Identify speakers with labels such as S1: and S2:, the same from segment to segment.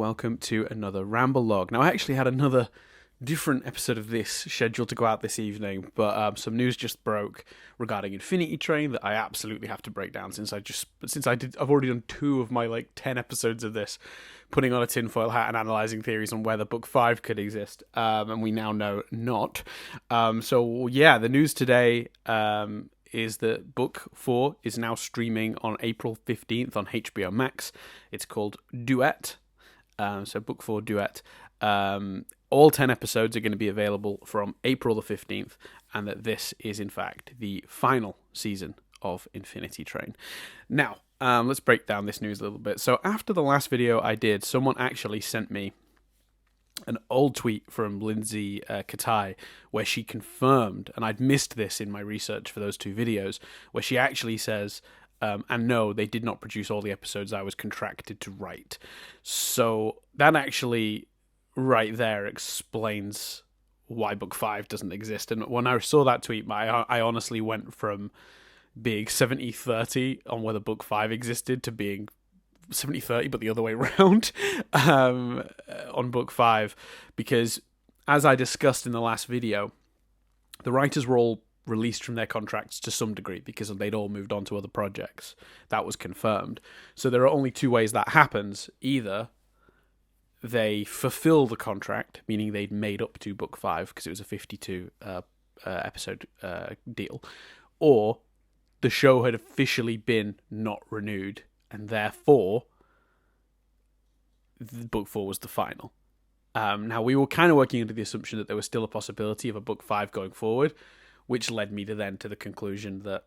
S1: welcome to another Ramblogue. Now, I actually had another different episode of this scheduled to go out this evening, but some news just broke regarding Infinity Train that I absolutely have to break down I've already done 2 of my 10 episodes of this, putting on a tinfoil hat and analysing theories on whether Book 5 could exist, and we now know not. The news today is that Book 4 is now streaming on April 15th on HBO Max. It's called Duet. So Book 4 Duet. All 10 episodes are going to be available from April the 15th, and that this is, in fact, the final season of Infinity Train. Now, let's break down this news a little bit. So after the last video I did, someone actually sent me an old tweet from Lindsay Katai where she confirmed, and I'd missed this in my research for those 2 videos, where she actually says, and no, they did not produce all the episodes I was contracted to write. So that actually right there explains why Book 5 doesn't exist. And when I saw that tweet, I honestly went from being 70-30 on whether Book 5 existed to being 70-30 but the other way around on Book 5, because as I discussed in the last video, the writers were all released from their contracts to some degree because they'd all moved on to other projects. That was confirmed. So there are only 2 ways that happens. Either they fulfill the contract, meaning they'd made up to Book 5 because it was a 52 episode deal, or the show had officially been not renewed, and therefore Book 4 was the final. Now, we were kind of working under the assumption that there was still a possibility of a Book 5 going forward, which led me to the conclusion that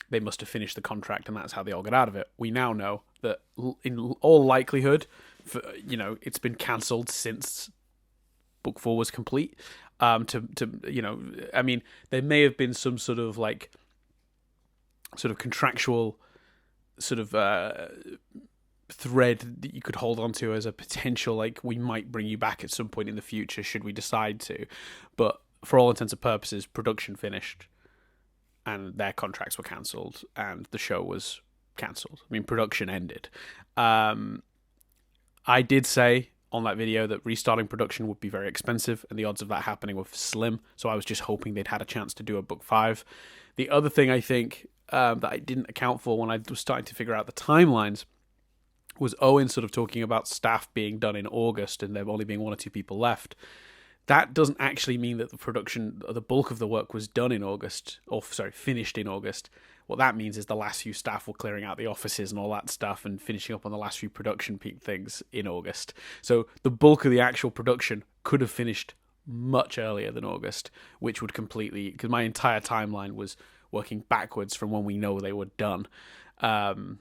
S1: they must have finished the contract, and that's how they all got out of it. We now know that, in all likelihood, it's been cancelled since Book 4 was complete. There may have been some sort of contractual thread that you could hold on to as a potential, we might bring you back at some point in the future should we decide to. But for all intents and purposes, production finished and their contracts were cancelled and the show was cancelled. Production ended. I did say on that video that restarting production would be very expensive and the odds of that happening were slim, so I was just hoping they'd had a chance to do a Book 5. The other thing I think that I didn't account for when I was starting to figure out the timelines was Owen sort of talking about staff being done in August and there only being 1 or 2 people left. That doesn't actually mean that the bulk of the work was done in August, finished in August. What that means is the last few staff were clearing out the offices and all that stuff and finishing up on the last few production peak things in August. So the bulk of the actual production could have finished much earlier than August, which would completely, because my entire timeline was working backwards from when we know they were done. And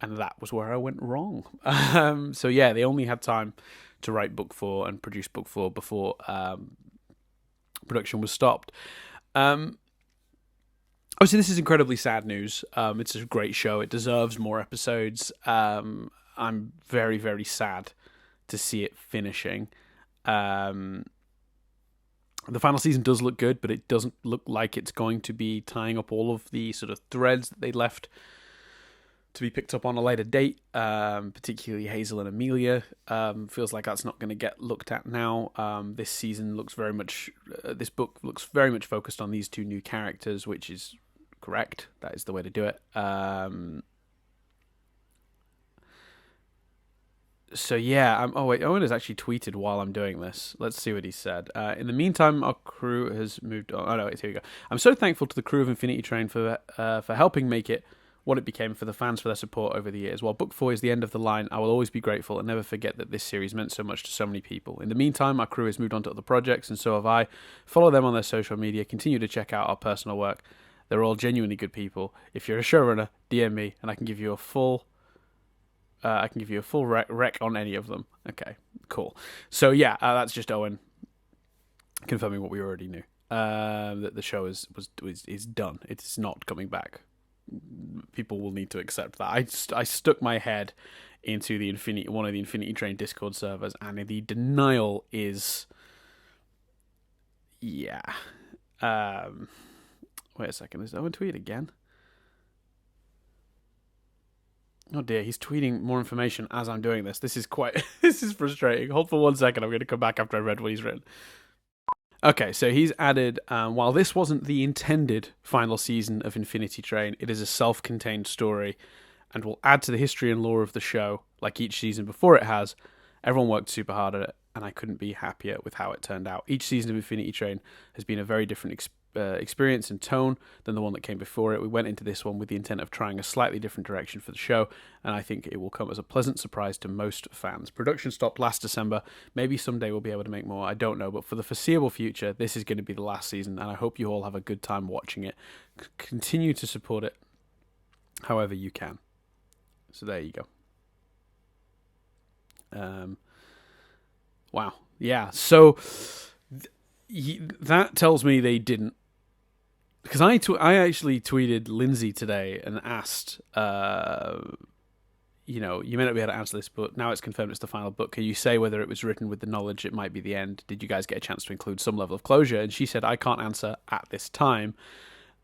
S1: that was where I went wrong. They only had time to write Book 4 and produce Book 4 before production was stopped. Obviously, this is incredibly sad news. It's a great show. It deserves more episodes. I'm very, very sad to see it finishing. The final season does look good, but it doesn't look like it's going to be tying up all of the sort of threads that they left to be picked up on a later date, particularly Hazel and Amelia. Feels like that's not going to get looked at now. This season looks very much, this book looks very much focused on these 2 new characters, which is correct. That is the way to do it. Owen has actually tweeted while I'm doing this. Let's see what he said. In the meantime, our crew has moved on. Here we go. I'm so thankful to the crew of Infinity Train for helping make it what it became, for the fans for their support over the years. While Book 4 is the end of the line, I will always be grateful and never forget that this series meant so much to so many people. In the meantime, our crew has moved on to other projects, and so have I. Follow them on their social media. Continue to check out our personal work. They're all genuinely good people. If you're a showrunner, DM me, and I can give you a full rec on any of them. Okay, cool. So that's just Owen confirming what we already knew. That the show is done. It's not coming back. People will need to accept that. I stuck my head into one of the Infinity Train Discord servers, and the denial is, wait a second, is Owen tweet again? Oh dear, he's tweeting more information as I'm doing this. This is quite. This is frustrating. Hold for 1 second. I'm going to come back after I read what he's written. Okay, so he's added, while this wasn't the intended final season of Infinity Train, it is a self-contained story and will add to the history and lore of the show, like each season before it has. Everyone worked super hard at it, and I couldn't be happier with how it turned out. Each season of Infinity Train has been a very different experience and tone than the one that came before it. We went into this one with the intent of trying a slightly different direction for the show, and I think it will come as a pleasant surprise to most fans. Production stopped last December. Maybe someday we'll be able to make more. I don't know, but for the foreseeable future, this is going to be the last season, and I hope you all have a good time watching it. Continue to support it however you can. So there you go. Wow. Yeah. So that tells me they didn't. Because I actually tweeted Lindsay today and asked, you may not be able to answer this, but now it's confirmed it's the final book. Can you say whether it was written with the knowledge it might be the end? Did you guys get a chance to include some level of closure? And she said, I can't answer at this time.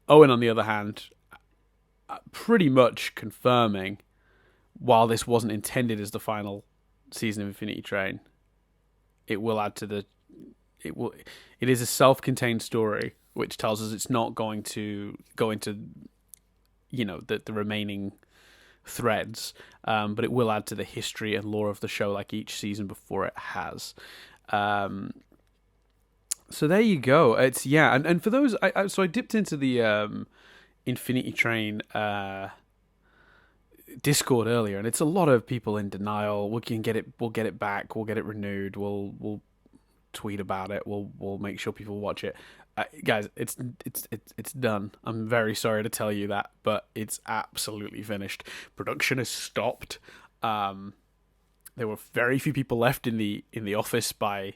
S1: Owen, on the other hand, pretty much confirming, while this wasn't intended as the final season of Infinity Train, it will add to the... It is a self-contained story, which tells us it's not going to go into, the remaining threads, but it will add to the history and lore of the show like each season before it has. So there you go. It's and for those, I dipped into the Infinity Train Discord earlier, and it's a lot of people in denial. We'll get it back. We'll get it renewed. We'll tweet about it. We'll make sure people watch it. Guys, it's done. I'm very sorry to tell you that, but it's absolutely finished. Production has stopped. There were very few people left in the office by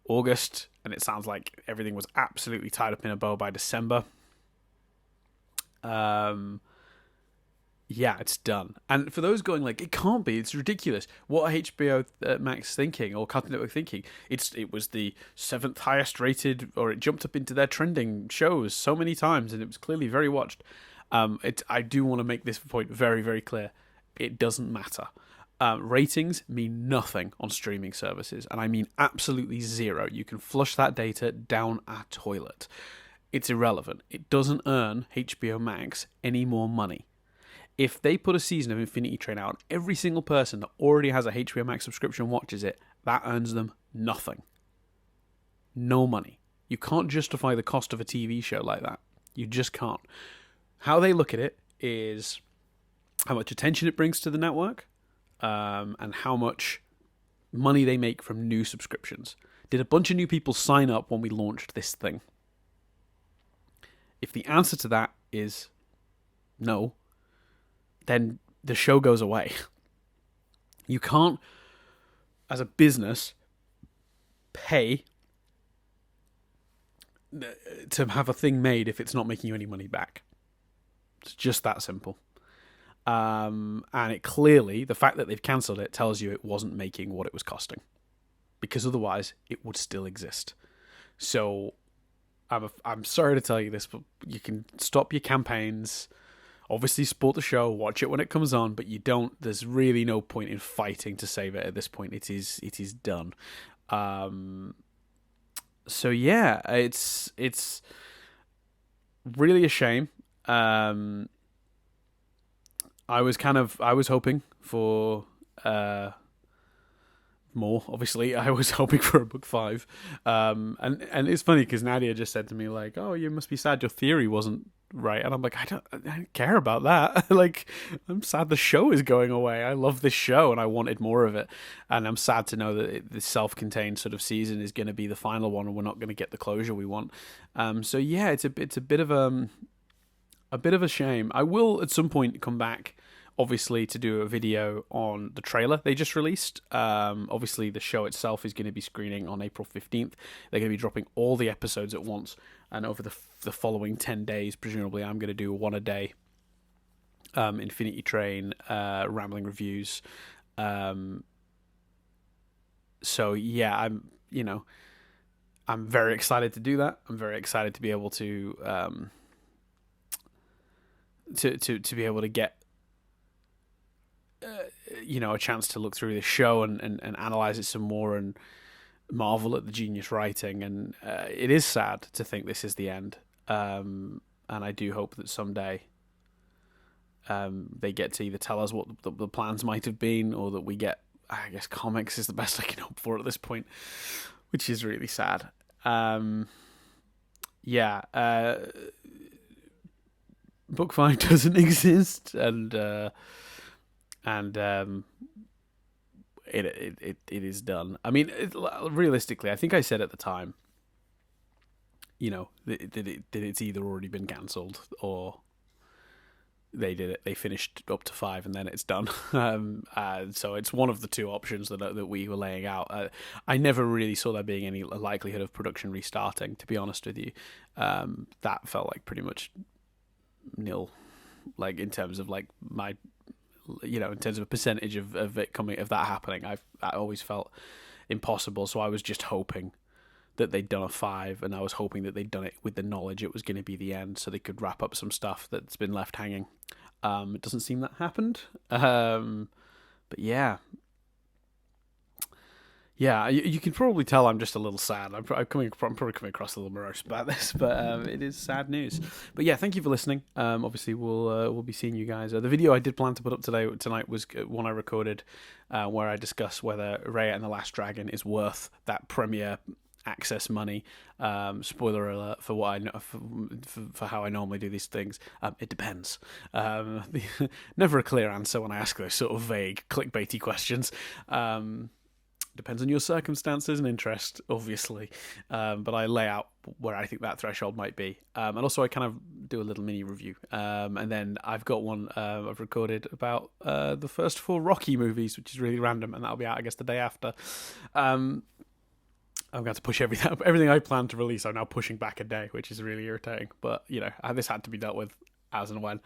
S1: August, and it sounds like everything was absolutely tied up in a bow by December. Yeah, it's done. And for those going like, it can't be, it's ridiculous. What are HBO Max thinking, or Cartoon Network thinking? It was the 7th highest rated, or it jumped up into their trending shows so many times, and it was clearly very watched. I do want to make this point very, very clear. It doesn't matter. Ratings mean nothing on streaming services, and I mean absolutely zero. You can flush that data down a toilet. It's irrelevant. It doesn't earn HBO Max any more money. If they put a season of Infinity Train out and every single person that already has a HBO Max subscription watches it, that earns them nothing. No money. You can't justify the cost of a TV show like that. You just can't. How they look at it is how much attention it brings to the network, and how much money they make from new subscriptions. Did a bunch of new people sign up when we launched this thing? If the answer to that is no, then the show goes away. You can't, as a business, pay to have a thing made if it's not making you any money back. It's just that simple. And it clearly, the fact that they've cancelled it tells you it wasn't making what it was costing, because otherwise it would still exist. So I'm sorry to tell you this, but you can stop your campaigns. Obviously support the show, watch it when it comes on, but there's really no point in fighting to save it at this point. It is done. So yeah, it's really a shame. I was hoping for more. Obviously, I was hoping for a book 5. And it's funny because Nadia just said to me like, "Oh, you must be sad your theory wasn't right," and I'm like, I don't care about that. Like, I'm sad the show is going away. I love this show and I wanted more of it, and I'm sad to know that the self-contained sort of season is going to be the final one, and we're not going to get the closure we want. So yeah, it's a bit of a shame. I will at some point come back, obviously, to do a video on the trailer they just released. Obviously, the show itself is going to be screening on April 15th. They're going to be dropping all the episodes at once, and over the following 10 days, presumably, I'm going to do one a day. Infinity Train, Rambling reviews. So yeah, I'm very excited to do that. I'm very excited to be able to be able to get a chance to look through this show and analyze it some more and marvel at the genius writing. And it is sad to think this is the end. And I do hope that someday they get to either tell us what the plans might have been, or that we get, I guess, comics is the best I can hope for at this point, which is really sad. Book 5 doesn't exist, and it is done. I mean, realistically, I think I said at the time, that it's either already been cancelled or they did it. They finished up to 5 and then it's done. So it's one of the two options that we were laying out. I never really saw there being any likelihood of production restarting, to be honest with you. That felt like pretty much nil, like in terms of like my, in terms of a percentage of it coming, of that happening. I always felt impossible. So I was just hoping that they'd done a 5, and I was hoping that they'd done it with the knowledge it was going to be the end, so they could wrap up some stuff that's been left hanging. It doesn't seem that happened. But yeah, you can probably tell I'm just a little sad. I'm probably coming across a little morose about this, but it is sad news. But yeah, thank you for listening. Obviously, we'll be seeing you guys. The video I did plan to put up tonight was one I recorded where I discuss whether Raya and the Last Dragon is worth that premiere access money. Spoiler alert for what I know, for how I normally do these things. It depends. Never a clear answer when I ask those sort of vague clickbaity questions. Depends on your circumstances and interest, obviously. But I lay out where I think that threshold might be. And also I kind of do a little mini review. And then I've got one I've recorded about the first 4 Rocky movies, which is really random, and that'll be out, I guess, the day after. I'm going to push everything I planned to release. I'm now pushing back a day, which is really irritating. But, this had to be dealt with as and when.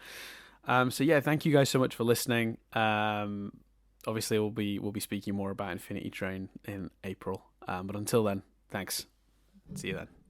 S1: So yeah, thank you guys so much for listening. Obviously, we'll be speaking more about Infinity Train in April. But until then, thanks. See you then.